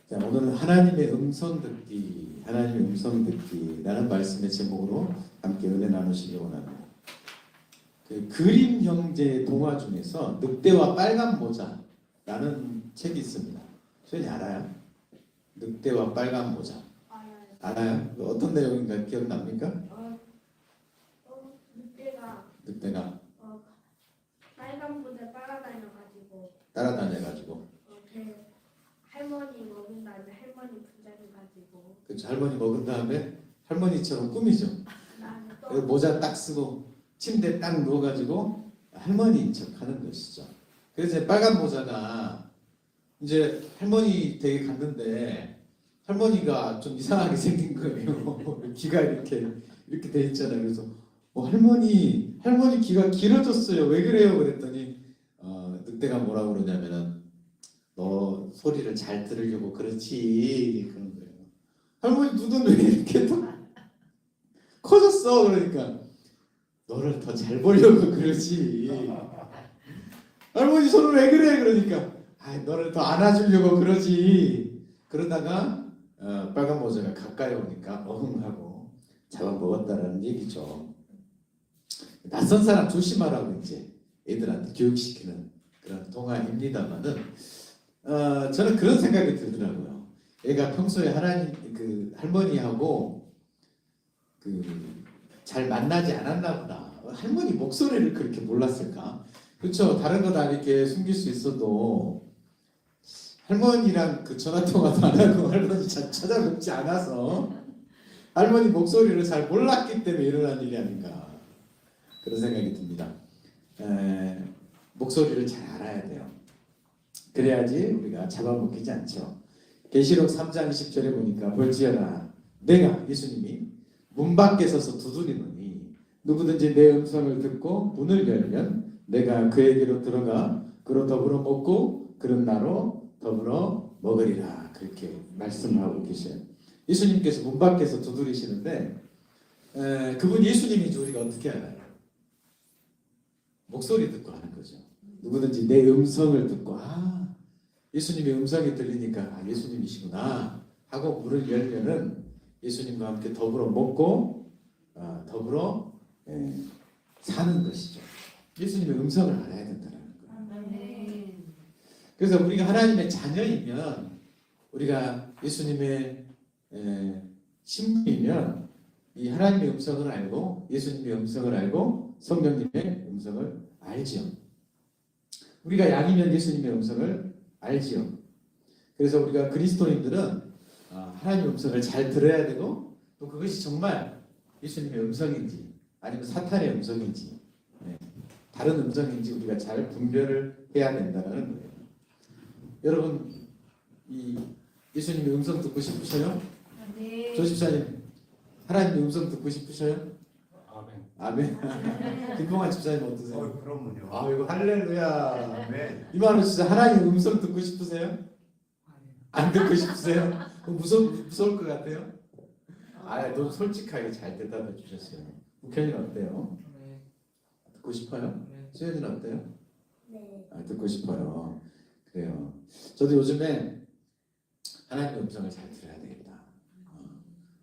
자, 오늘은 하나님의 음성 듣기, 하나님의 음성 듣기라는 말씀의 제목으로 함께 은혜 나누시기 원합니다. 그 그림 형제 동화 중에서 늑대와 빨간 모자라는 책이 있습니다. 소연이 알아요? 늑대와 빨간 모자. 알아요? 어떤 내용인가 기억납니까? 늑대가 빨간 모자 따라다녀가지고 할머니 먹은 다음에 할머니 분장해 가지고 그렇죠. 할머니 먹은 다음에 할머니처럼 꾸미죠. 모자 딱 쓰고 침대에 딱 누워가지고 할머니인 척 하는 것이죠. 그래서 빨간 모자가 이제 할머니 댁에 갔는데 할머니가 좀 이상하게 생긴 거예요. 귀가 이렇게 돼 있잖아요. 그래서 할머니 귀가 길어졌어요. 왜 그래요? 그랬더니 늑대가 뭐라고 그러냐면은 너 소리를 잘 들으려고 그렇지 그런 거예요. 할머니 눈은 왜 이렇게 더 커졌어? 그러니까 너를 더 잘 보려고 그러지. 할머니 손을 왜 그래? 그러니까 너를 더 안아주려고 그러지. 그러다가 빨간 모자가 가까이 오니까 어흥하고 잡아먹었다라는 얘기죠. 낯선 사람 조심하라고 이제 애들한테 교육시키는 그런 동화입니다만은 저는 그런 생각이 들더라고요. 애가 평소에 하나님 그 할머니하고 잘 만나지 않았나 보다. 할머니 목소리를 그렇게 몰랐을까? 그렇죠. 다른 거 다 이렇게 숨길 수 있어도 할머니랑 그 전화 통화도 안 하고 할머니 잘 찾아뵙지 않아서 할머니 목소리를 잘 몰랐기 때문에 일어난 일이 아닌가 그런 생각이 듭니다. 목소리를 잘 알아야 돼요. 그래야지 우리가 잡아먹히지 않죠. 계시록 3장 10절에 보니까 볼지어다 내가 예수님이 문 밖에 서서 두드리노니 누구든지 내 음성을 듣고 문을 열면 내가 그에게로 들어가 그로 더불어 먹고 그런 나로 더불어 먹으리라 그렇게 말씀하고 계셔요. 예수님께서 문 밖에서 두드리시는데 그분 예수님인지 우리가 어떻게 알아요? 목소리 듣고 하는 거죠. 누구든지 내 음성을 듣고 예수님의 음성이 들리니까 예수님이시구나 하고 문을 열면은 예수님과 함께 더불어 먹고 더불어 사는 것이죠. 예수님의 음성을 알아야 된다는 거예요. 그래서 우리가 하나님의 자녀이면 우리가 예수님의 신부이면 이 하나님의 음성을 알고 예수님의 음성을 알고 성령님의 음성을 알지요. 우리가 양이면 예수님의 음성을 알지요. 그래서 우리가 그리스도인들은 하나님의 음성을 잘 들어야 되고 또 그것이 정말 예수님의 음성인지 아니면 사탄의 음성인지 다른 음성인지 우리가 잘 분별을 해야 된다는 거예요. 여러분 이 예수님의 음성 듣고 싶으셔요? 네. 조 집사님 하나님의 음성 듣고 싶으셔요? 아멘. 김봉환 집사님 어떠세요? 그럼요. 이거 할렐루야. 아멘. 이만호 진짜 하나님 음성 듣고 싶으세요? 안 듣고 싶으세요? 무서울 것 같아요? 너무 솔직하게 잘 대답해 주셨어요. 국현이는 어때요? 듣고 싶어요? 수현이는 어때요? 네. 듣고 싶어요. 그래요. 저도 요즘에 하나님의 음성을 잘 들어야 되겠다.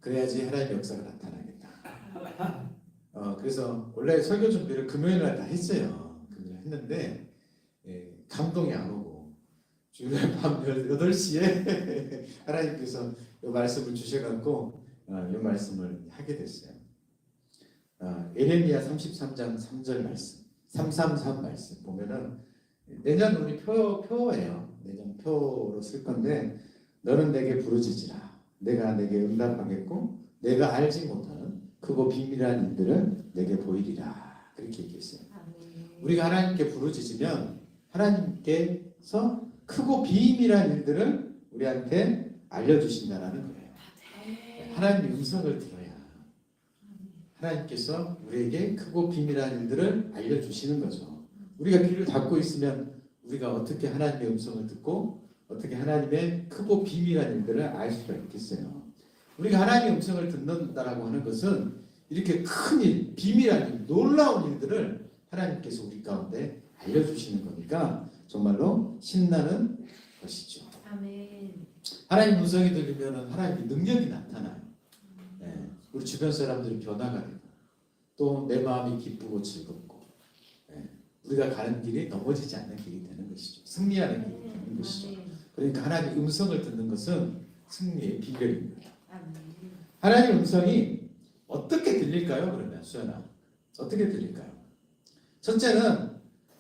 그래야지 하나님의 역사가 나타나겠다. 그래서 원래 설교 준비를 금요일날 다 했어요. 금요일 했는데 감동이 안 오고 주일날 밤 8시에 하나님께서 이 말씀을 주셔갖고 이 말씀을 하게 됐어요. 에레미야 33장 3절 말씀 333 말씀 보면은 내년 우리 표예요. 내년 표로 쓸 건데 너는 내게 부르짖으라 내가 내게 응답하겠고 내가 알지 못하는 크고 비밀한 일들을 내게 보이리라 그렇게 얘기했어요. 우리가 하나님께 부르짖으면 하나님께서 크고 비밀한 일들을 우리한테 알려주신다는 거예요. 하나님의 음성을 들어야 하나님께서 우리에게 크고 비밀한 일들을 알려주시는 거죠. 우리가 귀를 닫고 있으면 우리가 어떻게 하나님의 음성을 듣고 어떻게 하나님의 크고 비밀한 일들을 알 수가 있겠어요. 우리가 하나님의 음성을 듣는다라고 하는 것은 이렇게 큰 일, 비밀한 일, 놀라운 일들을 하나님께서 우리 가운데 알려주시는 거니까 정말로 신나는 것이죠. 아멘. 하나님 음성이 들리면 하나님의 능력이 나타나요. 예, 우리 주변 사람들이 변화가 되고 또 내 마음이 기쁘고 즐겁고 예, 우리가 가는 길이 넘어지지 않는 길이 되는 것이죠. 승리하는 길이 되는 것이죠. 그러니까 하나님의 음성을 듣는 것은 승리의 비결입니다. 하나님의 음성이 어떻게 들릴까요? 그러면 수연아 어떻게 들릴까요? 첫째는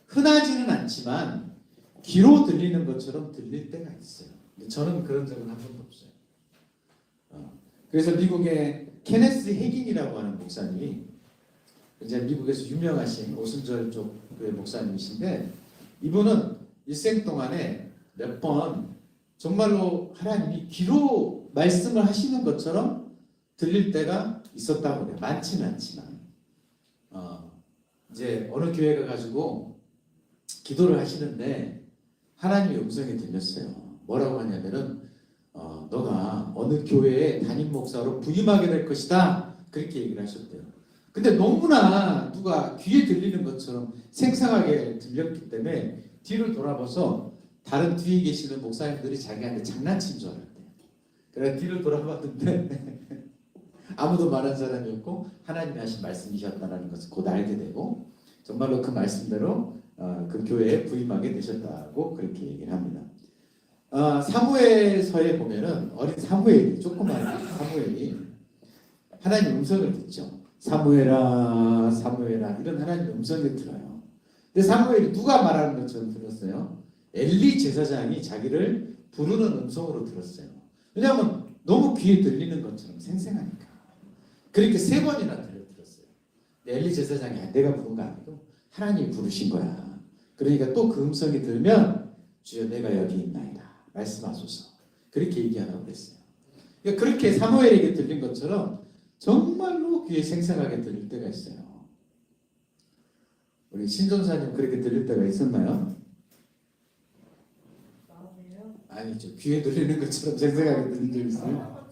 흔하지는 않지만 귀로 들리는 것처럼 들릴 때가 있어요. 저는 그런 적은 한 번도 없어요. 그래서 미국의 케네스 해긴이라고 하는 목사님이 이제 미국에서 유명하신 오순절 쪽의 목사님이신데 이분은 일생 동안에 몇 번 정말로 하나님이 귀로 말씀을 하시는 것처럼 들릴 때가 있었다고 그래요. 많지는 않지만 이제 어느 교회가 가지고 기도를 하시는데 하나님의 음성이 들렸어요. 뭐라고 하냐면은 너가 어느 교회에 담임 목사로 부임하게 될 것이다. 그렇게 얘기를 하셨대요. 근데 너무나 누가 귀에 들리는 것처럼 생생하게 들렸기 때문에 뒤를 돌아봐서 다른 뒤에 계시는 목사님들이 자기한테 장난친 줄 알았대요. 그래서 뒤를 돌아봤는데 아무도 말한 사람이 없고 하나님이 하신 말씀이셨다는 것을 곧 알게 되고 정말로 그 말씀대로 그 교회에 부임하게 되셨다고 그렇게 얘기를 합니다. 사무엘서에 보면은 어린 사무엘이 조그만 사무엘이 하나님 음성을 듣죠. 사무엘아 사무엘아 이런 하나님의 음성을 들어요. 근데 사무엘이 누가 말하는 것처럼 들었어요? 엘리 제사장이 자기를 부르는 음성으로 들었어요. 왜냐하면 너무 귀에 들리는 것처럼 생생하니까. 그렇게 3번이나 들었어요. 엘리 제사장이 내가 부른 거 아니고 하나님이 부르신 거야. 그러니까 또 그 음성이 들면 주여 내가 여기 있나이다. 말씀하소서. 그렇게 얘기하라고 그랬어요. 그러니까 그렇게 사무엘에게 들린 것처럼 정말로 귀에 생생하게 들릴 때가 있어요. 우리 신전사님 그렇게 들릴 때가 있었나요? 아니죠. 귀에 들리는 것처럼 생생하게 들린 적 있어요?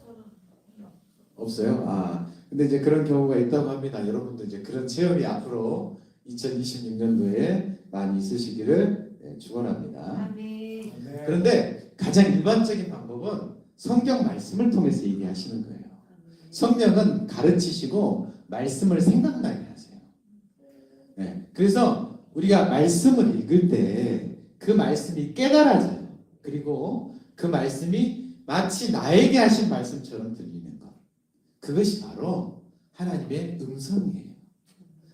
없어요? 근데 이제 그런 경우가 있다고 합니다. 여러분도 이제 그런 체험이 앞으로 2026년도에 많이 있으시기를 축원합니다. 그런데 가장 일반적인 방법은 성경 말씀을 통해서 얘기하시는 거예요. 성령은 가르치시고 말씀을 생각나게 하세요. 네. 그래서 우리가 말씀을 읽을 때 그 말씀이 깨달아져요. 그리고 그 말씀이 마치 나에게 하신 말씀처럼 들리는 것. 그것이 바로 하나님의 음성이에요.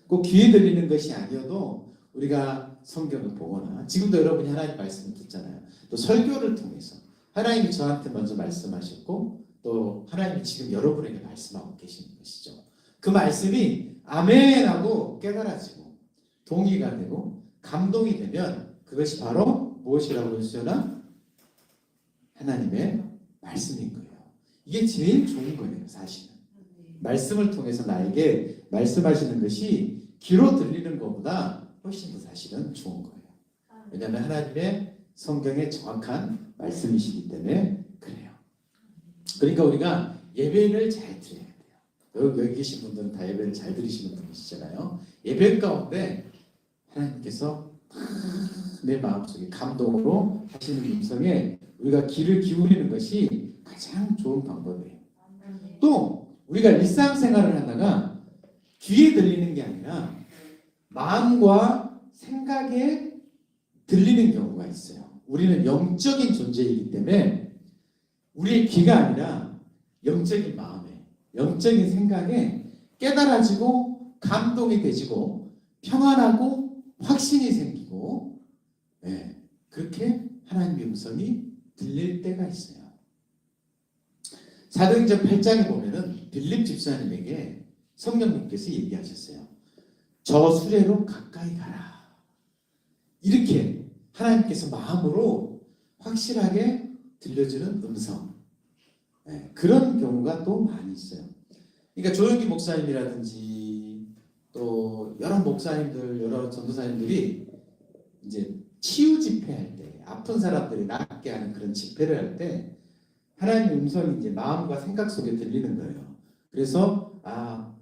꼭 귀에 들리는 것이 아니어도 우리가 성경을 보거나 지금도 여러분이 하나님 말씀을 듣잖아요. 또 설교를 통해서 하나님이 저한테 먼저 말씀하셨고 또 하나님이 지금 여러분에게 말씀하고 계시는 것이죠. 그 말씀이 아멘하고 깨달아지고 동의가 되고 감동이 되면 그것이 바로 무엇이라고 했으나 하나님의 말씀인 거예요. 이게 제일 좋은 거예요. 사실은 말씀을 통해서 나에게 말씀하시는 것이 귀로 들리는 것보다 훨씬 더 사실은 좋은 거예요. 왜냐하면 하나님의 성경의 정확한 말씀이시기 때문에 그래요. 그러니까 우리가 예배를 잘 드려야 돼요. 여기 계신 분들은 다 예배를 잘 드리시는 분이시잖아요. 예배 가운데 하나님께서 내 마음속에 감동으로 하시는 음성에 우리가 귀를 기울이는 것이 가장 좋은 방법이에요. 또 우리가 일상생활을 하다가 귀에 들리는 게 아니라 마음과 생각에 들리는 경우가 있어요. 우리는 영적인 존재이기 때문에 우리의 귀가 아니라 영적인 마음에, 영적인 생각에 깨달아지고 감동이 되지고 평안하고 확신이 생기고 그렇게 하나님의 음성이 들릴 때가 있어요. 사도행전 8장에 보면은 빌립 집사님에게 성령님께서 얘기하셨어요. 저 수레로 가까이 가라. 이렇게 하나님께서 마음으로 확실하게 들려주는 음성. 그런 경우가 또 많이 있어요. 그러니까 조영기 목사님이라든지 또 여러 목사님들, 여러 전도사님들이 이제 치유 집회할 때, 아픈 사람들이 낫게 하는 그런 집회를 할 때 하나님의 음성이 이제 마음과 생각 속에 들리는 거예요. 그래서 암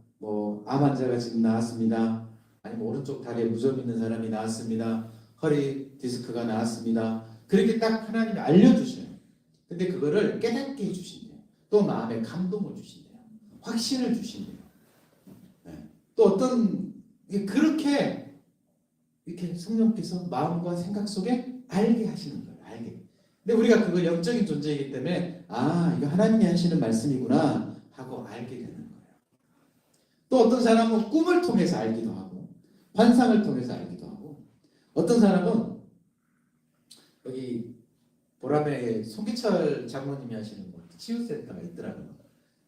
환자가 지금 나왔습니다. 아니면 오른쪽 다리에 무좀 있는 사람이 나왔습니다. 허리 디스크가 나왔습니다. 그렇게 딱 하나님이 알려주셔요. 근데 그거를 깨닫게 해주신대요. 또 마음에 감동을 주신대요. 확신을 주신대요. 네. 또 어떤 그렇게 이렇게 성령께서 마음과 생각 속에 알게 하시는 거예요. 알게. 근데 우리가 그걸 영적인 존재이기 때문에 이거 하나님이 하시는 말씀이구나 하고 알게 되는 거예요. 또 어떤 사람은 꿈을 통해서 알기도 하고 환상을 통해서 알기도 하고 어떤 사람은 여기 보람에 송기철 장모님이 하시는 치유센터가 있더라고요.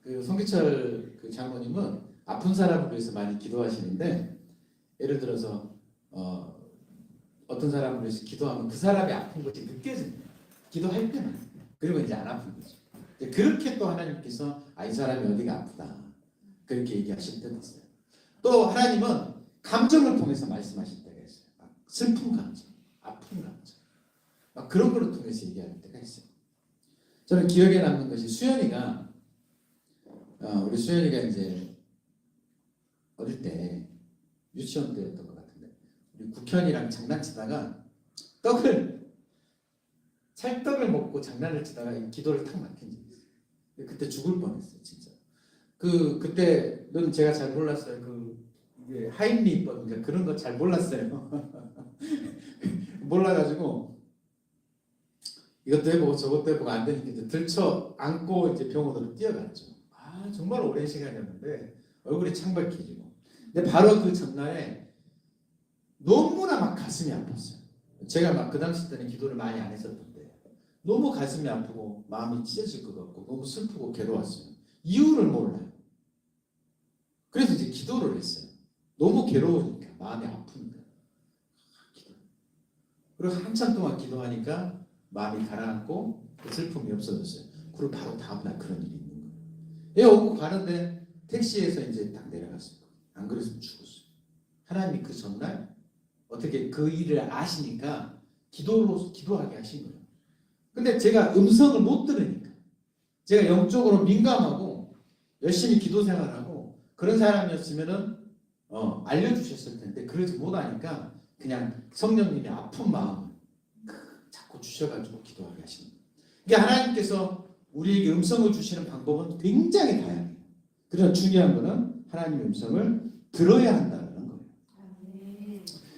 그 송기철 그 장모님은 아픈 사람을 위해서 많이 기도하시는데 예를 들어서 어떤 사람을 위해서 기도하면 그 사람이 아픈 것이 느껴집니다. 기도할 때만. 그리고 이제 안 아픈 거죠. 그렇게 또 하나님께서 이 사람이 어디가 아프다 그렇게 얘기하실 때도 있어요. 또 하나님은 감정을 통해서 말씀하실 때가 있어요. 슬픈 감정, 아픈 감정 그런 거를 통해서 얘기하는 때가 있어요. 저는 기억에 남는 것이 수연이가 우리 수연이가 이제 어릴 때 유치원 때였던 것 같은데 우리 국현이랑 장난치다가 찰떡을 먹고 장난을 치다가 기도를 탁 막힌 적이 있어요. 그때 죽을 뻔했어요, 진짜. 그때는 제가 잘 몰랐어요. 하임리법인가 그런 거 잘 몰랐어요. 몰라가지고 이것도 해보고 저것도 해보고 안 되니까 이제 들쳐 안고 이제 병원으로 뛰어갔죠. 정말 오랜 시간이었는데 얼굴이 창백해지고. 근데 바로 그 전날에 너무나 막 가슴이 아팠어요. 제가 막 그 당시 때는 기도를 많이 안 했었는데 너무 가슴이 아프고 마음이 찢어질 것 같고 너무 슬프고 괴로웠어요. 이유를 몰라요. 그래서 이제 기도를 했어요. 너무 괴로우니까 마음이 아프니까. 그리고 한참 동안 기도하니까 마음이 가라앉고 그 슬픔이 없어졌어요. 그리고 바로 다음날 그런 일이 있는 거예요. 애 오고 가는데 택시에서 이제 딱 내려갔어요. 안 그랬으면 죽었어요. 하나님이 그 전날 어떻게 그 일을 아시니까 기도하게 하신 거예요. 근데 제가 음성을 못 들으니까 제가 영적으로 민감하고 열심히 기도 생활하고 그런 사람이었으면은 알려주셨을 텐데 그러지 못하니까 그냥 성령님이 아픈 마음을 자꾸 주셔가지고 기도하게 하시는 거예요. 이게 하나님께서 우리에게 음성을 주시는 방법은 굉장히 다양해요. 그래서 중요한 거는 하나님의 음성을 들어야 한다는 거예요.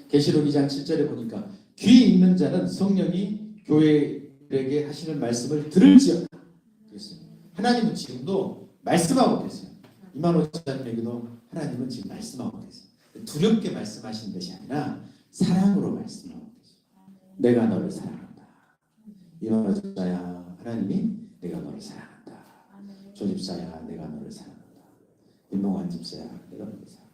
계시록 2장 7절에 보니까 귀 있는 자는 성령이 교회에게 하시는 말씀을 들을지어다. 그랬어요. 하나님은 지금도 말씀하고 계세요. 이만호 집사님에게도 하나님은 지금 말씀하고 계세요. 두렵게 말씀하시는 것이 아니라 사랑으로 말씀하고 계세요. 내가 너를 사랑한다. 이만호 집사야, 하나님이 내가 너를 사랑한다. 조 집사야, 내가 너를 사랑한다. 임봉환 집사야, 내가 너를 사랑한다.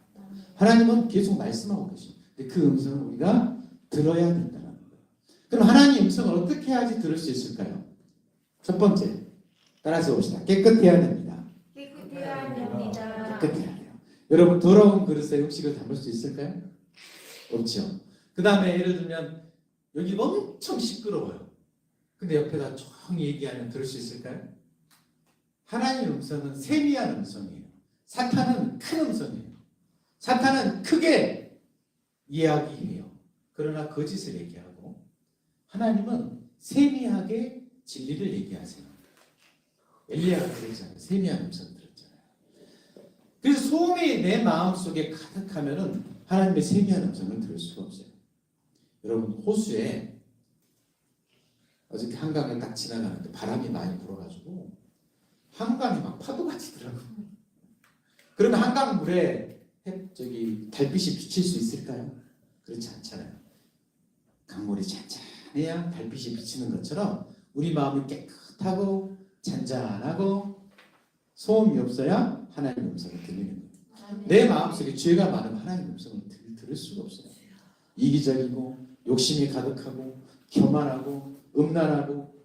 하나님은 계속 말씀하고 계세요. 근데 그 음성을 우리가 들어야 된다는 거예요. 그럼 하나님의 음성을 어떻게 해야지 들을 수 있을까요? 첫 번째, 따라서 봅시다. 깨끗해야 됩니다. 깨끗해야 됩니다. 깨끗해야 돼요. 여러분 더러운 그릇에 음식을 담을 수 있을까요? 없죠. 그 다음에 예를 들면 여기 엄청 시끄러워요. 근데 옆에다 조용히 얘기하면 들을 수 있을까요? 하나님의 음성은 세미한 음성이에요. 사탄은 큰 음성이에요. 사탄은 크게 이야기해요. 그러나 거짓을 얘기하고 하나님은 세미하게 진리를 얘기하세요. 엘리야가 그랬잖아요. 세미한 음성 들었잖아요. 그래서 소음이 내 마음속에 가득하면은 하나님의 세미한 음성을 들을 수가 없어요. 여러분 호수에 어저께 한강을 딱 지나가는데 바람이 많이 불어가지고 한강이 막 파도같이 들어가요. 그러면 한강 물에 달빛이 비칠 수 있을까요? 그렇지 않잖아요. 강물이 잔잔해야 달빛이 비치는 것처럼 우리 마음이 깨끗하고 잔잔하고 소음이 없어야 하나님의 음성을 들리는 거예요. 내 마음속에 죄가 많으면 하나님의 음성을 들을 수가 없어요. 이기적이고 욕심이 가득하고 교만하고 음란하고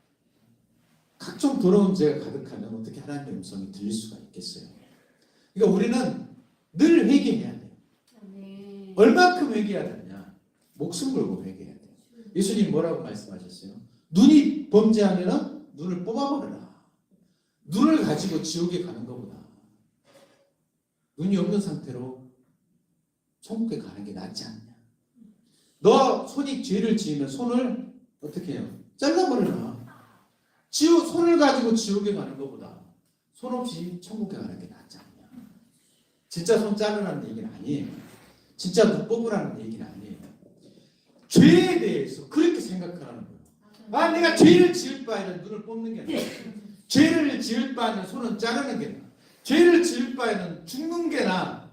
각종 더러운 죄가 가득하면 어떻게 하나님의 음성이 들릴 수가 있겠어요? 그러니까 우리는 늘 회개해야 돼요. 얼마큼 회개해야 되느냐? 목숨 걸고 회개해야 돼요. 예수님 뭐라고 말씀하셨어요? 눈이 범죄하면 눈을 뽑아버려라. 눈을 가지고 지옥에 가는 것보다 눈이 없는 상태로 천국에 가는 게 낫지 않냐? 너 손이 죄를 지으면 손을 어떻게 해요? 잘라버려라. 손을 가지고 지옥에 가는 것보다 손 없이 천국에 가는 게 낫지 않냐. 진짜 손 자르라는 얘기는 아니에요. 진짜 눈 뽑으라는 얘기는 아니에요. 죄에 대해서 그렇게 생각하라는 거예요. 아, 내가 죄를 지을 바에는 눈을 뽑는 게 나아. 죄를 지을 바에는 손은 자르는 게 나아. 죄를 지을 바에는 죽는 게 나아.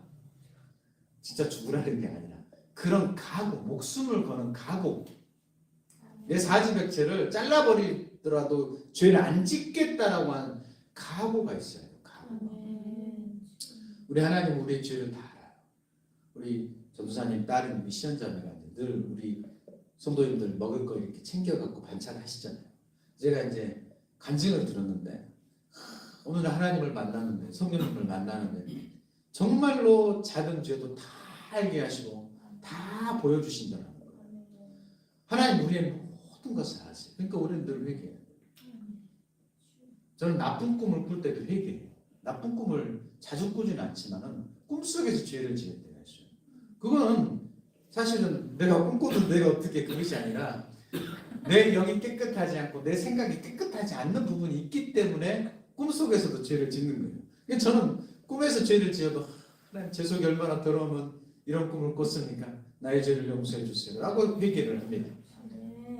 진짜 죽으라는 게 아니라 그런 각오, 목숨을 거는 각오. 내 사지백체를 잘라버리더라도 죄를 안 짓겠다라고 하는 각오가 있어요. 각오. 우리 하나님 우리의 죄를 다 알아요. 우리 전도사님 딸은 시연자매가 늘 우리 성도님들 먹을 거 이렇게 챙겨갖고 반찬하시잖아요. 제가 이제 간증을 들었는데 어느 날 하나님을 만났는데 성령님을 만나는데 정말로 작은 죄도 다 알게 하시고 다 보여주신다는 거예요. 하나님 우리의 모든 것을 아세요. 그러니까 우리는 늘 회개해요. 저는 나쁜 꿈을 꿀 때도 회개해요. 나쁜 꿈을 자주 꾸지는 않지만은 꿈속에서 죄를 지을 때가 있어요. 그거는 사실은 내가 꿈꿔도 내가 어떻게 그것이 아니라 내 영이 깨끗하지 않고 내 생각이 깨끗하지 않는 부분이 있기 때문에 꿈속에서도 죄를 짓는 거예요. 그러니까 저는 꿈에서 죄를 지어도 하나님 제 속이 얼마나 더러우면 이런 꿈을 꿨습니까? 나의 죄를 용서해 주세요 라고 회개를 합니다.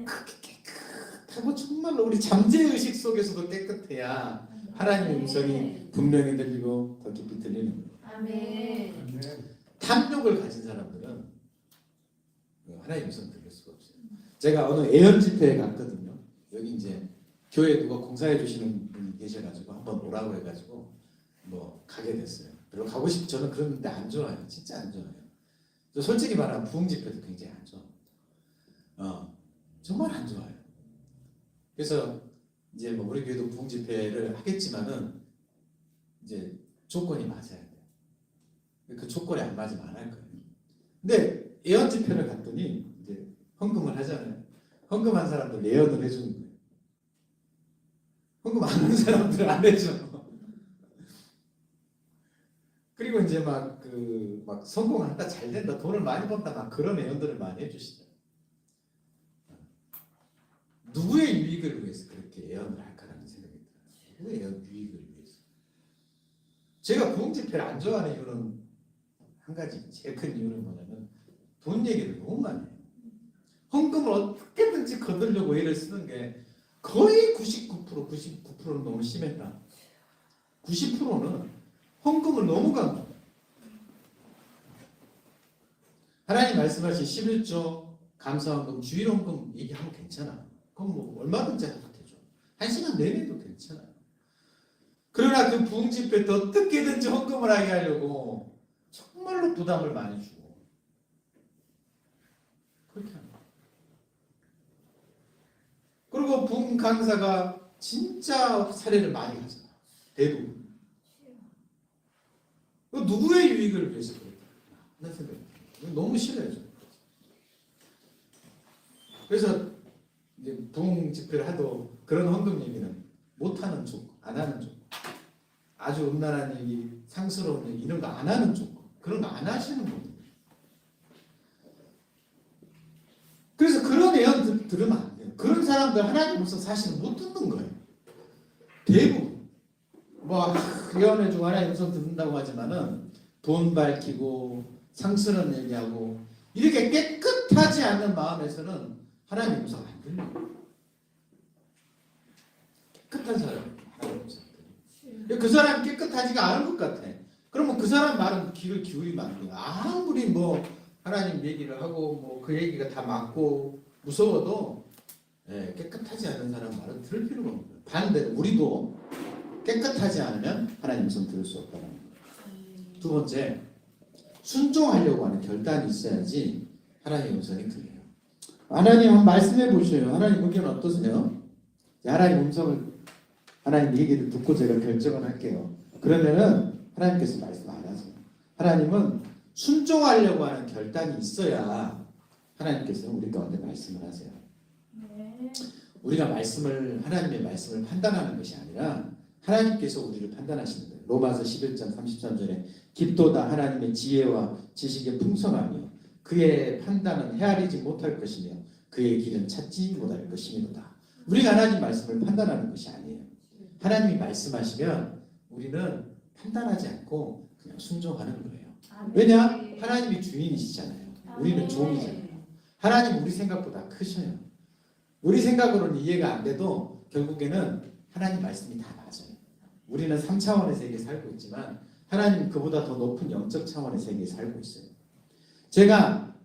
그렇게 깨끗하고 정말로 우리 잠재의식 속에서도 깨끗해야 하나님의 음성이 분명히 들리고 더 깊이 들리는 거예요. 아멘. 탐욕을 가진 사람들은 하나님의 음성 들을 수가 없어요. 제가 어느 애연 집회에 갔거든요. 여기 이제 교회 누가 공사해 주시는 분이 계셔가지고 한번 오라고 해가지고 뭐 가게 됐어요. 별로 가고 싶 저는 그런데 안 좋아해요. 진짜 안 좋아해요. 저 솔직히 말하면 부흥 집회도 굉장히 안 좋아합니다. 정말 안 좋아해요. 그래서 이제 뭐 우리 교회도 부흥 집회를 하겠지만은 이제 조건이 맞아야 돼요. 그 조건이 안 맞으면 안 할 거예요. 근데 예언 집회를 갔더니 이제 헌금을 하잖아요. 헌금한 사람들 예언을 해주는 거예요. 헌금 안 하는 사람들은 안 해줘. 그리고 이제 막 성공한다, 잘 된다, 돈을 많이 번다, 막 그런 예언들을 많이 해주시죠. 누구의 유익을 위해서 그렇게 예언을 할까라는 생각이 들어요. 누구의 유익을 위해서? 제가 부흥 집회를 안 좋아하는 이유는 한 가지, 제일 큰 이유는 뭐냐면 돈 얘기를 너무 많이 해요. 헌금을 어떻게든지 거두려고 애를 쓰는 게 거의 99%는 너무 심했다. 90%는 헌금을 너무 강조. 하나님 말씀하신 11조 감사헌금, 주일헌금 얘기하면 괜찮아. 그건 뭐 얼마든지 해도 되죠. 1시간 내내도 괜찮아요. 그러나 그 부흥 집회 때 어떻게든지 헌금을 하게 하려고 정말로 부담을 많이 주고 그렇게 합니다. 그리고 부흥 강사가 진짜 사례를 많이 하잖아요. 대부분. 누구의 유익을 위해서 그럴까? 하는 생각이 들어요. 너무 싫어요. 그래서 이제 부흥 집회를 하도 그런 헌금 얘기는 못하는 조건, 안 하는 조건, 아주 음란한 얘기, 상스러운 얘기 이런 거 안 하는 조건, 그런 거 안 하시는 분들. 그래서 그런 예언 들으면 안 돼요. 그런 사람들 하나님 벌써 사실은 못 듣는 거예요. 대부분. 뭐 예언해주고 하나님 음성 듣는다고 하지만은 돈 밝히고 상스러운 얘기하고 이렇게 깨끗하지 않는 마음에서는 하나님 음성 안 들려요. 깨끗한 사람 하나님 음성 들려요. 그 사람이 깨끗하지가 않은 것 같아. 그러면 그 사람 말은 귀를 기울이면 안 돼요. 아무리 뭐 하나님 얘기를 하고 뭐 그 얘기가 다 맞고 무서워도 깨끗하지 않은 사람 말은 들을 필요가 없는 거예요. 반대로 우리도 깨끗하지 않으면 하나님 음성 들을 수 없다는 거예요. 두 번째, 순종하려고 하는 결단이 있어야지 하나님 음성이 들려요. 하나님 한번 말씀해 보셔요. 하나님 의견은 어떠세요? 하나님 음성을 하나님 얘기를 듣고 제가 결정을 할게요. 그러면은 하나님께서 말씀 안 하세요. 하나님은 순종하려고 하는 결단이 있어야 하나님께서 우리 가운데 말씀을 하세요. 우리가 하나님의 말씀을 판단하는 것이 아니라 하나님께서 우리를 판단하시는 거예요. 로마서 11장 33절에 깊도다 하나님의 지혜와 지식의 풍성하며 그의 판단은 헤아리지 못할 것이며 그의 길은 찾지 못할 것이니로다. 우리가 하나님 말씀을 판단하는 것이 아니에요. 하나님이 말씀하시면 우리는 판단하지 않고 그냥 순종하는 거예요. 아멘. 왜냐? 하나님이 주인이시잖아요. 우리는 아멘. 종이잖아요. 하나님 우리 생각보다 크셔요. 우리 생각으로는 이해가 안 돼도 결국에는 하나님 말씀이 다 맞아요. 우리는 3차원의 세계에 살고 있지만 하나님은 그보다 더 높은 영적 차원의 세계에 살고 있어요. 제가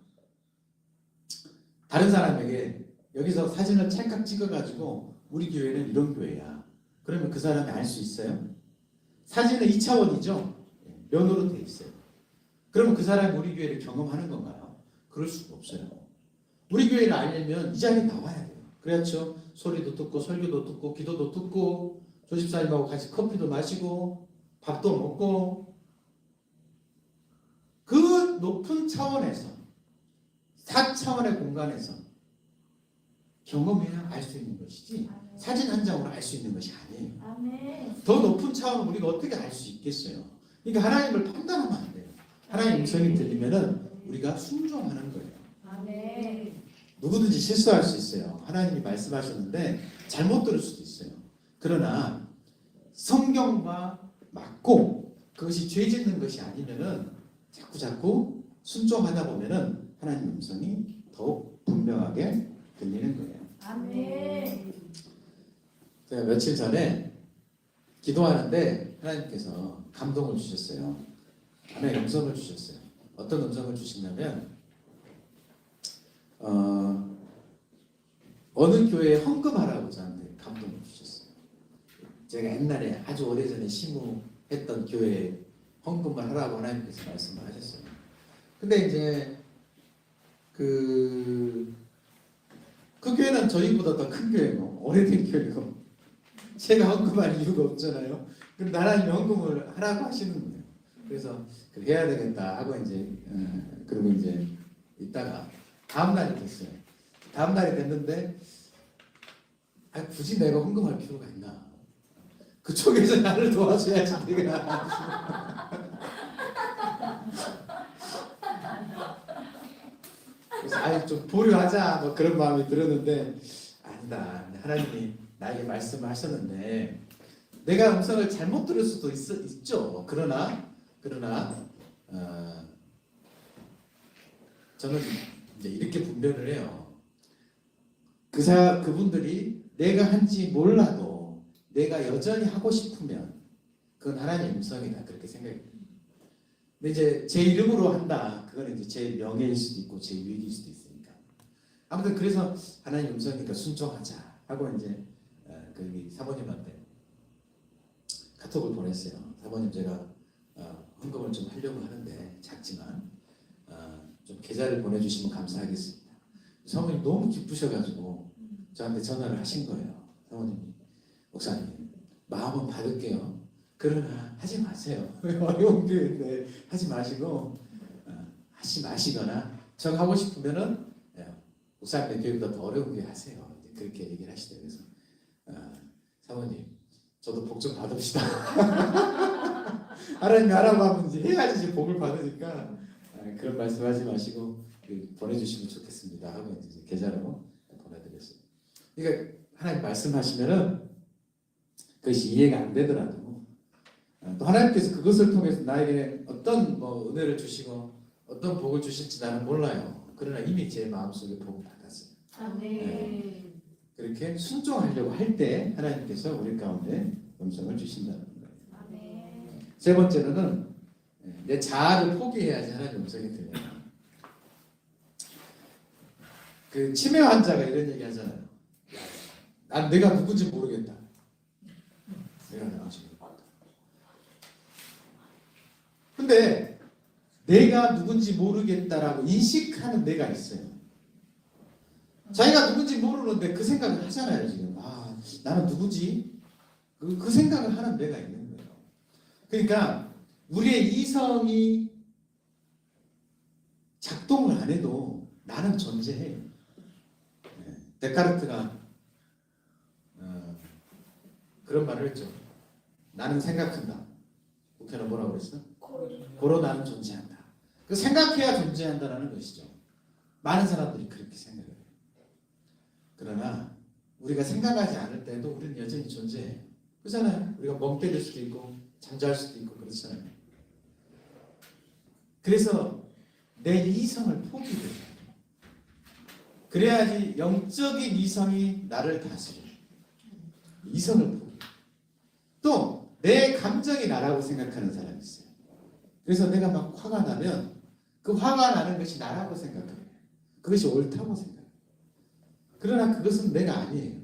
다른 사람에게 여기서 사진을 찰칵 찍어가지고 우리 교회는 이런 교회야. 그러면 그 사람이 알 수 있어요? 사진은 2차원이죠. 면으로 돼 있어요. 그러면 그 사람이 우리 교회를 경험하는 건가요? 그럴 수가 없어요. 우리 교회를 알려면 이 자리에 나와야 돼요. 그렇죠? 소리도 듣고 설교도 듣고 기도도 듣고 조집사님하고 같이 커피도 마시고 밥도 먹고 그 높은 차원에서 4차원의 공간에서 경험해야 알 수 있는 것이지 사진 한 장으로 알 수 있는 것이 아니에요. 아멘. 더 높은 차원을 우리가 어떻게 알 수 있겠어요? 그러니까 하나님을 판단하면 안 돼요. 하나님 음성이 들리면은 우리가 순종하는 거예요. 아멘. 누구든지 실수할 수 있어요. 하나님이 말씀하셨는데 잘못 들을 수도 있어요. 그러나 성경과 맞고 그것이 죄 짓는 것이 아니면은 자꾸 순종하다 보면은 하나님 음성이 더욱 분명하게 들리는 거예요. 아멘. 제가 며칠 전에 기도하는데 하나님께서 감동을 주셨어요. 하나의 음성을 주셨어요. 어떤 음성을 주시냐면 어느 교회에 헌금하라고 저한테 감동을 주셨어요. 제가 옛날에 아주 오래전에 시무했던 교회에 헌금을 하라고 하나님께서 말씀을 하셨어요. 근데 이제 그 교회는 저희보다 더 큰 교회고 오래된 교회고 제가 헌금할 이유가 없잖아요. 그럼 하나님이 헌금을 하라고 하시는 거예요. 그래서 그래 해야 되겠다 하고 이제 그리고 이제 있다가 다음 날이 됐어요. 다음 날이 됐는데 굳이 내가 헌금할 필요가 있나? 그쪽에서 나를 도와줘야지 내가. 그래서 좀 보류하자 뭐 그런 마음이 들었는데 아니다. 하나님이 나에게 말씀을 하셨는데 내가 음성을 잘못 들을 수도 있죠. 그러나 저는 이제 이렇게 분별을 해요. 그분들이 내가 한지 몰라도 내가 여전히 하고 싶으면 그건 하나님의 음성이다 그렇게 생각해요. 근데 이제 제 이름으로 한다. 그건 이제 제 명예일 수도 있고 제 유익일 수도 있으니까. 아무튼 그래서 하나님 음성이니까 순종하자 하고 이제 그 사모님한테 카톡을 보냈어요. 사모님 제가 헌금을 좀 하려고 하는데 작지만 좀 계좌를 보내주시면 감사하겠습니다. 사모님 너무 기쁘셔가지고 저한테 전화를 하신 거예요. 사모님이 목사님 마음은 받을게요. 그러나 하지 마세요. 어려운 교회인데 하지 마시고 하지 마시거나 저 하고 싶으면은 목사님 교회보다 더 어려운 교회 하세요. 그렇게 얘기를 하시대요. 그래서 사모님 저도 복 좀 받읍시다. 하나님이 하라고 하면 이제 해야지 이제 복을 받으니까 그런 말씀하지 마시고 보내주시면 좋겠습니다 하고 이제 계좌로 보내드렸어요. 그러니까 하나님 말씀하시면은 그것이 이해가 안 되더라도 또 하나님께서 그것을 통해서 나에게 어떤 뭐 은혜를 주시고 어떤 복을 주실지 나는 몰라요. 그러나 이미 제 마음속에 복을 받았어요. 아멘. 그렇게 순종하려고 할 때 하나님께서 우리 가운데 음성을 주신다는 거예요. 아멘. 세 번째로는 내 자아를 포기해야지 하나님 음성이 들려요. 그 치매 환자가 이런 얘기 하잖아요. 난 내가 누군지 모르겠다. 내가 누군지 모르겠다. 근데 내가 누군지 모르겠다라고 인식하는 내가 있어요. 자기가 누군지 모르는데 그 생각을 하잖아요 지금. 나는 누구지? 그 생각을 하는 내가 있는 거예요. 그러니까 우리의 이성이 작동을 안 해도 나는 존재해요. 데카르트가 그런 말을 했죠. 나는 생각한다. 북해는 뭐라고 그랬어? 고로 나는 존재한다. 그 생각해야 존재한다라는 것이죠. 많은 사람들이 그렇게 생각해요. 그러나 우리가 생각하지 않을 때도 우리는 여전히 존재해요. 그렇잖아요. 우리가 멍 때릴 수도 있고 잠잘 수도 있고 그렇잖아요. 그래서 내 이성을 포기해야 돼. 그래야지 영적인 이성이 나를 다스려. 이성을 포기. 또 내 감정이 나라고 생각하는 사람이 있어요. 그래서 내가 막 화가 나면 그 화가 나는 것이 나라고 생각해요. 그것이 옳다고 생각해요. 그러나 그것은 내가 아니에요.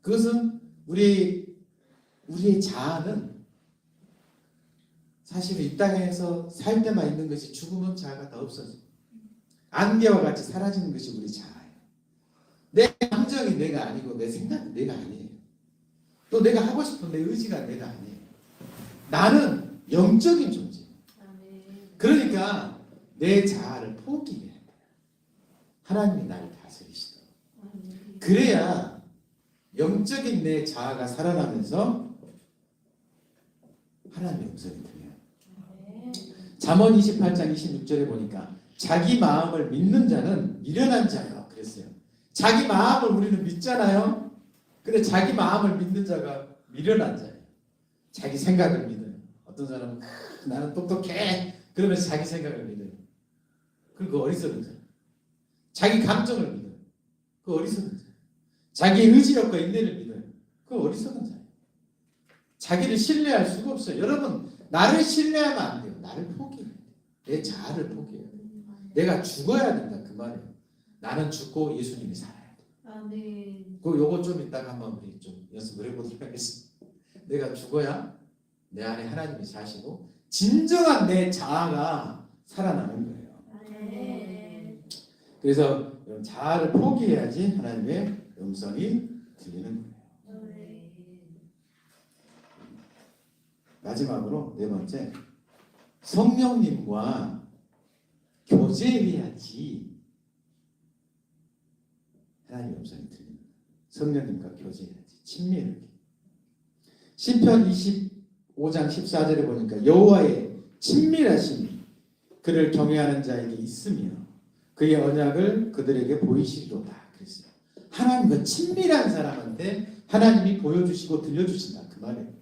그것은 우리의 자아는 사실 이 땅에서 살 때만 있는 것이 죽으면 자아가 다 없어져. 안개와 같이 사라지는 것이 우리 자아예요. 내 감정이 내가 아니고 내 생각이 내가 아니에요. 또 내가 하고 싶은 내 의지가 내가 아니에요. 나는 영적인 존재예요. 그러니까 내 자아를 포기해야 돼요. 하나님이 나를 다스리시도록. 그래야 영적인 내 자아가 살아나면서 하나님의 음성이 들려요. 잠언 28장 26절에 보니까 자기 마음을 믿는 자는 미련한 자가 그랬어요. 자기 마음을 우리는 믿잖아요. 근데 자기 마음을 믿는 자가 미련한 자예요. 자기 생각을 믿어요. 어떤 사람은 나는 똑똑해 그러면서 자기 생각을 믿어요. 그리고 어리석은 자예요. 자기 감정을 믿어요. 그 어리석은 자예요. 자기 의지력과 인내를 믿어요. 그 어리석은 자예요. 자기를 신뢰할 수가 없어요. 여러분 나를 신뢰하면 안 돼요. 나를 포기해야 돼요. 내 자아를 포기해야 돼요. 내가 죽어야 된다 그 말이에요. 나는 죽고 예수님이 살아야 돼요. 그 요거 좀 이따가 한번 우리 좀 연습을 해보도록 하겠습니다. 내가 죽어야 내 안에 하나님이 사시고 진정한 내 자아가 살아나는 거예요. 그래서 자아를 포기해야지 하나님의 음성이 들리는 거예요. 마지막으로 네 번째, 성령님과 교제해야지 하나님의 음성이 들립니다. 성령님과 교제해야지 친밀하게. 시편 25장 14절에 보니까 여호와의 친밀하심이 그를 경외하는 자에게 있으며 그의 언약을 그들에게 보이시리로다 그랬어요. 하나님과 친밀한 사람한테 하나님이 보여주시고 들려주신다 그 말이에요.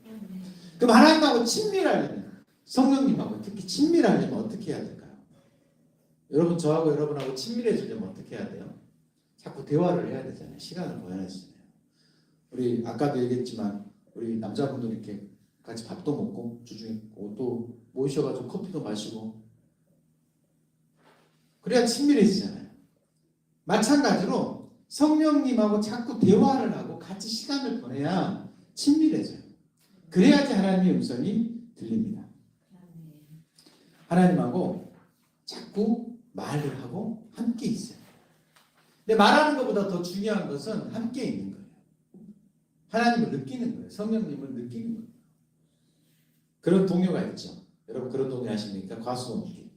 그럼 하나님하고 친밀하려면 성령님하고 특히 친밀하려면 어떻게 해야 될까요? 여러분 저하고 여러분하고 친밀해지려면 어떻게 해야 돼요? 자꾸 대화를 해야 되잖아요. 시간을 보내야 되잖아요. 우리 아까도 얘기했지만 우리 남자분들 이렇게 같이 밥도 먹고 주중에 또 모이셔가지고 커피도 마시고 그래야 친밀해지잖아요. 마찬가지로 성령님하고 자꾸 대화를 하고 같이 시간을 보내야 친밀해져요. 그래야지 하나님의 음성이 들립니다. 하나님하고 자꾸 말을 하고 함께 있어요. 근데 말하는 것보다 더 중요한 것은 함께 있는 거예요. 하나님을 느끼는 거예요. 성령님을 느끼는 거예요. 그런 동요가 있죠. 여러분 그런 동요 아십니까? 과수원길.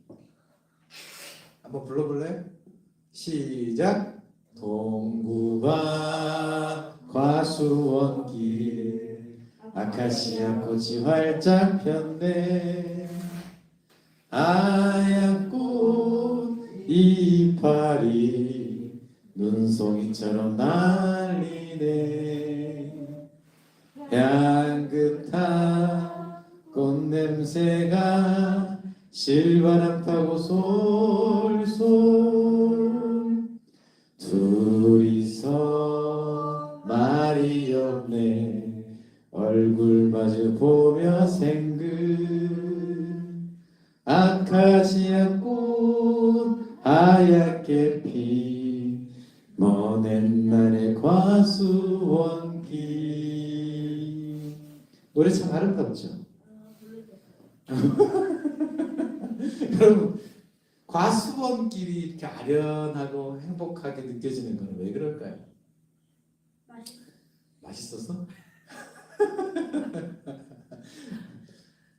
한번 불러볼래요? 시작. 동구가 과수원길 아카시아 꽃이 활짝 폈네 하얀 꽃 이파리 눈송이처럼 날리네 향긋한 꽃냄새가 실바람 타고 솔솔 둘이서 말이 없네 얼굴 마주 보며 생긋 아카시아 꽃 하얗게 피 먼 옛날의 과수원길 노래 참 아름답죠? 여러분 과수원길이 이렇게 아련하고 행복하게 느껴지는 건 왜 그럴까요? 맛있어서?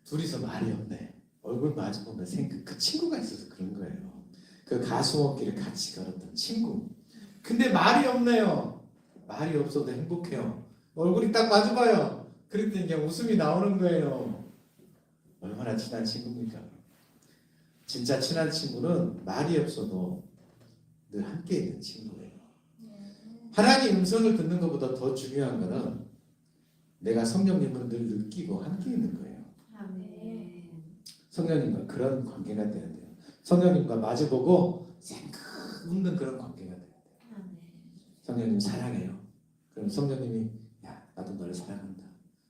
둘이서 말이 없네. 얼굴 마주보면 그 친구가 있어서 그런 거예요. 그 가수원길을 같이 걸었던 친구. 근데 말이 없네요. 말이 없어도 행복해요. 얼굴이 딱 마주봐요. 그랬더니 그냥 웃음이 나오는 거예요. 얼마나 친한 친구입니까? 진짜 친한 친구는 말이 없어도 늘 함께 있는 친구예요. 하나님 음성을 듣는 것보다 더 중요한 것은 내가 성령님을 늘 느끼고 함께 있는 거예요. 아멘. 성령님과 그런 관계가 돼야 돼요. 성령님과 마주보고 생각 웃는 그런 관계가 돼야 돼요. 아멘. 성령님 사랑해요. 그럼 성령님이 야 나도 너를 사랑한다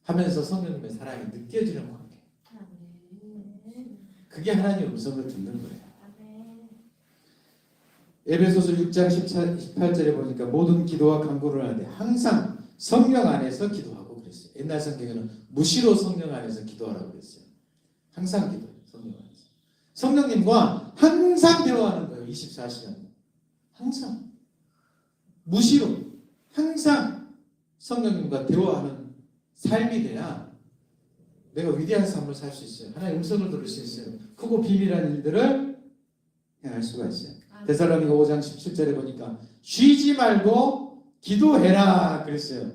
하면서 성령님의 사랑이 느껴지는 관계. 아멘. 그게 하나님의 음성을 듣는 거예요. 아멘. 에베소서 6장 18절에 보니까 모든 기도와 간구를 하는데 항상 성령 안에서 기도하고 그랬어요. 옛날 성경에는 무시로 성령 안에서 기도하라고 그랬어요. 항상 기도해요. 성령 안에서. 성령님과 항상 대화하는 거예요. 24시간. 항상. 무시로. 항상 성령님과 대화하는 삶이 돼야 내가 위대한 삶을 살 수 있어요. 하나님의 음성을 들을 수 있어요. 크고 비밀한 일들을 행할 수가 있어요. 데살로니가 5장 17절에 보니까 쉬지 말고 기도해라 그랬어요.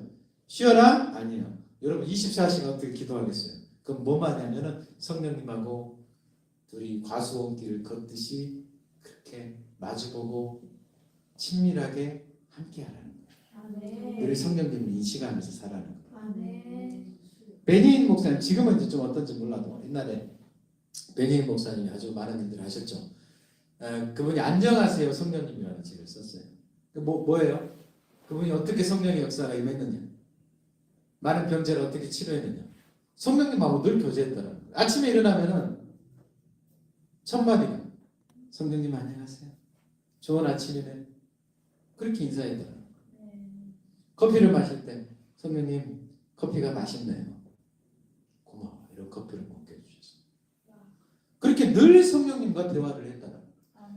쉬어라? 아니에요. 여러분 24시간 어떻게 기도하겠어요? 그럼 뭐만 하냐면은 성령님하고 둘이 과수원길을 걷듯이 그렇게 마주보고 친밀하게 함께 하라는 거예요. 아멘. 우리 성령님을 인식하면서 살아는 거예요. 아멘. 베니인 목사님 지금은 이제 좀 어떤지 몰라도 옛날에 베니인 목사님이 아주 많은 일들을 하셨죠. 그분이 안정하세요 성령님이라는 책을 썼어요. 뭐예요? 그분이 어떻게 성령의 역사가 임했느냐, 많은 병제를 어떻게 치료했느냐, 성령님하고 늘 교제했더라고요. 아침에 일어나면은 첫 마디가 성령님 안녕하세요, 좋은 아침이네, 그렇게 인사했더라고요. 커피를 마실 때 성령님 커피가 맛있네요, 고마워, 이런 커피를 먹게 해주셨어요. 그렇게 늘 성령님과 대화를 했더라고요.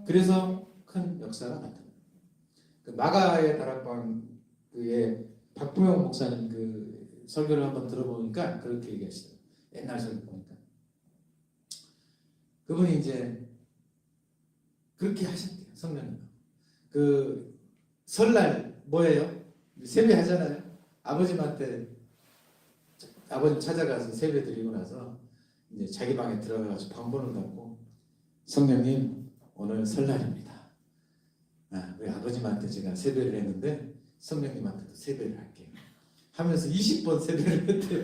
그래서 큰 역사가 나타나요. 그 마가의 다락방의 박부영 목사님 그 설교를 한번 들어보니까 그렇게 얘기했어요. 옛날 설교 보니까 그분이 이제 그렇게 하셨대요. 성령님. 그 설날 뭐예요? 세배 하잖아요. 아버님한테 아버님 찾아가서 세배 드리고 나서 이제 자기 방에 들어가서 방문을 닫고 성령님 오늘 설날입니다. 우리 아버님한테 제가 세배를 했는데 성령님한테도 세배를 할게요 하면서 20번 세배를 했대요.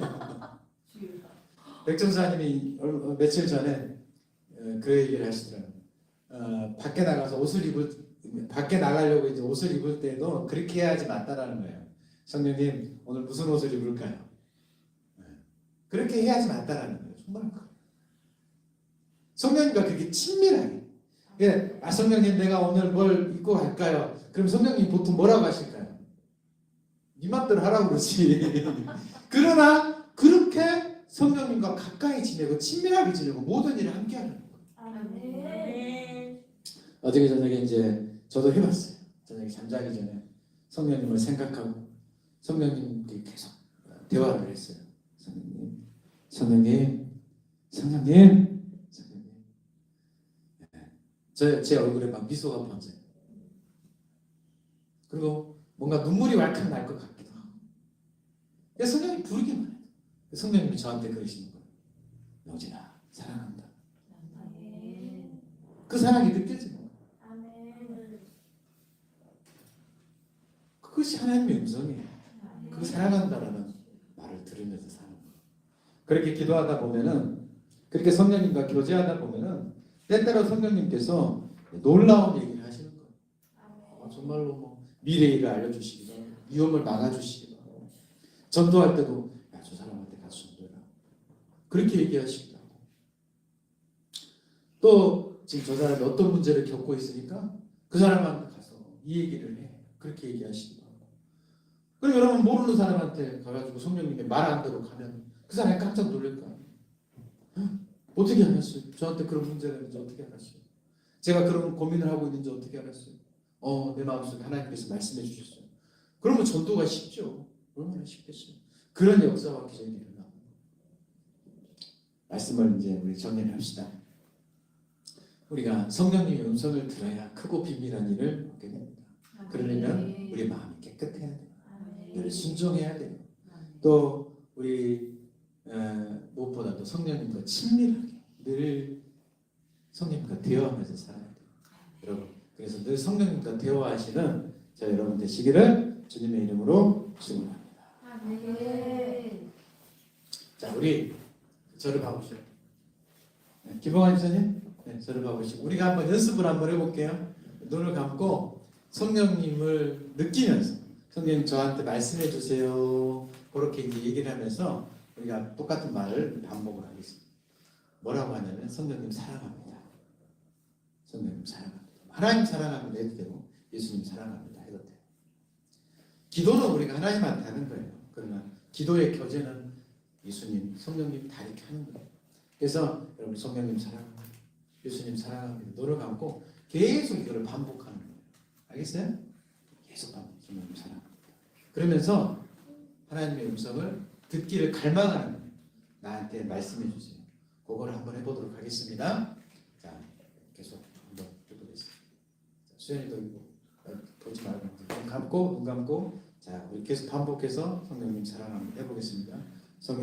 백종사님이 며칠 전에 그 얘기를 하시더라고요. 밖에 나가서 밖에 나가려고 이제 옷을 입을 때도 그렇게 해야지 맞다라는 거예요. 성령님 오늘 무슨 옷을 입을까요? 그렇게 해야지 맞다라는 거예요. 정말 성령님과 그렇게 친밀하게. 예, 성령님 내가 오늘 뭘 입고 갈까요? 그럼 성령님 보통 뭐라고 하실까요? 네 맘대로 하라고 그러지. 그러나 그렇게 성령님과 가까이 지내고 친밀하게 지내고 모든 일을 함께 하는 거예요. 아멘. 어저께 저녁에 이제 저도 해봤어요. 저녁에 잠자기 전에 성령님을 생각하고 성령님께 계속 대화를 했어요. 성령님, 성령님, 성령님. 제 얼굴에 막 미소가 번져요. 그리고 뭔가 눈물이 왈칵 날 것 같기도 하고. 성령님 부르기만 해요. 성령님이 저한테 그러시는 거예요. 영진아, 사랑한다. 아멘. 그 사랑이 느껴지는 거예요. 아멘. 그것이 하나님의 음성이에요. 그 사랑한다라는 말을 들으면서 사는 거예요. 그렇게 기도하다 보면은, 그렇게 성령님과 교제하다 보면은 때때로 성령님께서 놀라운 얘기를 하시는 거예요. 정말로 뭐 미래일을 알려주시기도 하고 위험을 막아주시기도 하고 전도할 때도 야, 저 사람한테 가서 전도해라 그렇게 얘기하시기도 하고 또 지금 저 사람이 어떤 문제를 겪고 있으니까 그 사람한테 가서 이 얘기를 해 그렇게 얘기하시기도 하고 그리고 여러분 모르는 사람한테 가가지고 성령님의 말 안 대로 가면 그 사람이 깜짝 놀랄 거예요. 어떻게 알았어요? 저한테 그런 문제가 있는지 어떻게 알았어요? 제가 그런 고민을 하고 있는지 어떻게 알았어요? 내 마음속에 하나님께서 말씀해 주셨어요. 그러면 전도가 쉽죠. 얼마나 쉽겠어요. 그런 역사와 기적이 일어나. 말씀을 이제 우리 정리를 합시다. 우리가 성령님의 음성을 들어야 크고 비밀한 일을 얻게 됩니다. 그러려면 우리 마음이 깨끗해야 돼요. 늘 순종해야 돼요. 또 우리 무엇보다도 성령님과 친밀하게 늘 성령님과 대화하면서 살아야 돼요. 여러분 그래서 늘 성령님과 대화하시는 저 여러분 되시기를 주님의 이름으로 축원합니다. 아멘. 우리 저를 봐보세요. 네, 김봉환 집사님, 네, 저를 봐보시고 우리가 한번 연습을 한번 해볼게요. 눈을 감고 성령님을 느끼면서 성령님 저한테 말씀해 주세요. 그렇게 이제 얘기를 하면서 우리가 똑같은 말을 반복을 하겠습니다. 뭐라고 하냐면 성령님 사랑합니다. 성령님 사랑합니다. 하나님 사랑합니다 해도 되고 예수님 사랑합니다 해도 돼요. 기도는 우리가 하나님한테 하는 거예요. 그러나 기도의 교제는 예수님, 성령님 다 이렇게 하는 거예요. 그래서 여러분 성령님 사랑합니다. 예수님 사랑합니다. 눈을 감고 계속 이거를 반복하는 거예요. 알겠어요? 계속 반복. 성령님 사랑합니다. 그러면서 하나님의 음성을 듣기를 갈망하는 거예요. 나한테 말씀해 주세요. 그걸 한번 해보도록 하겠습니다. 자, 계속 한번 해보겠습니다. 수현이도 이거 보지 말고 눈 감고 자, 우리 계속 반복해서 성령님 사랑합니다 해보겠습니다.